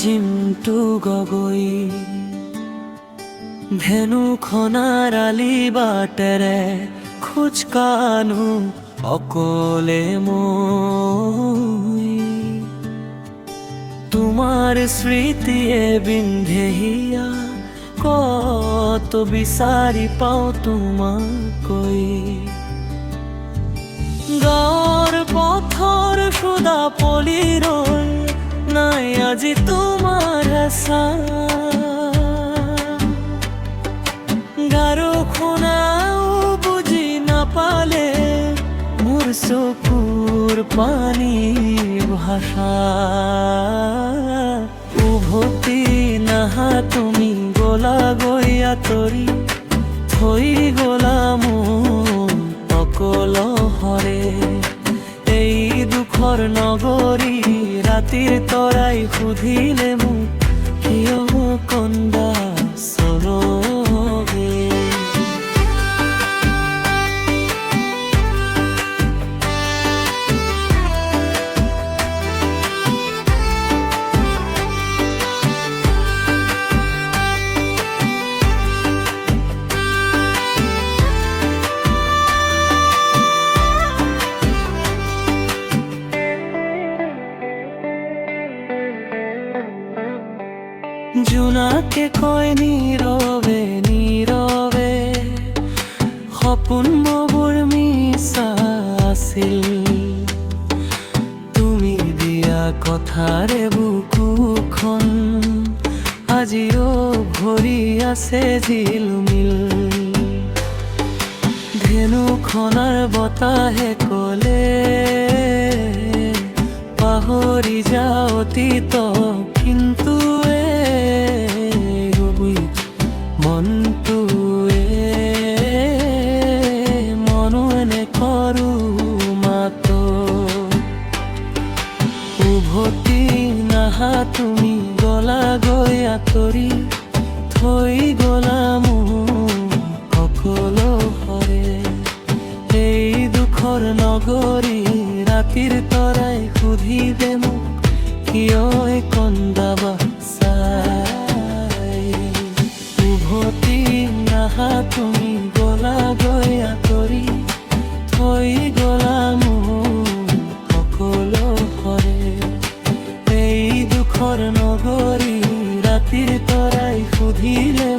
জিমটু গগৈ ধেনুখনাৰ আলি বাটেৰে খোজ কাঢ়ো অকলে মই। তোমাৰ স্মৃতিয়ে বিন্ধে হিয়া কত বিচাৰি পাওঁ তোমাকৈ। গাঁৱৰ পথৰ সুদা পলিৰৰ নাই আজি তোমাৰ হেঁচা। গাৰো শুনাও বুজি নাপালে মোৰ চকুৰ পানীৰ ভাষা। উভতি নাহা তুমি গলাগৈ আঁতৰি থৈ গলা মোৰ অকলহৰে। এই দুখৰ নগৰী ৰাতিৰ তৰাই সুধিলে মোক কিয় কন্দা সৰগে। জোনাকে কয় নীৰৱে নীৰৱে সপোনবোৰ মিছা আছিল। তুমি দিয়া কথাৰে বুকুখন আজিও ভৰি আছে জিলমিল। ধেনুখনাৰ বতাহে কলে পাহৰি যা অতীত, কিন্তু উভতি নাহা তুমি গলাগৈ আঁতৰি থৈ গলা মোৰ অকলহৰে। এই দুখৰ নগৰী ৰাতিৰ তৰাই সুধিলে মোক কিয় কন্দাবা চাই। উভতি নাহা তুমি গলাগৈ আঁতৰি থৈ গলা মোৰ অকলহৰে। এই দুখৰ নগৰী ৰাতিৰ তৰাই সুধিলে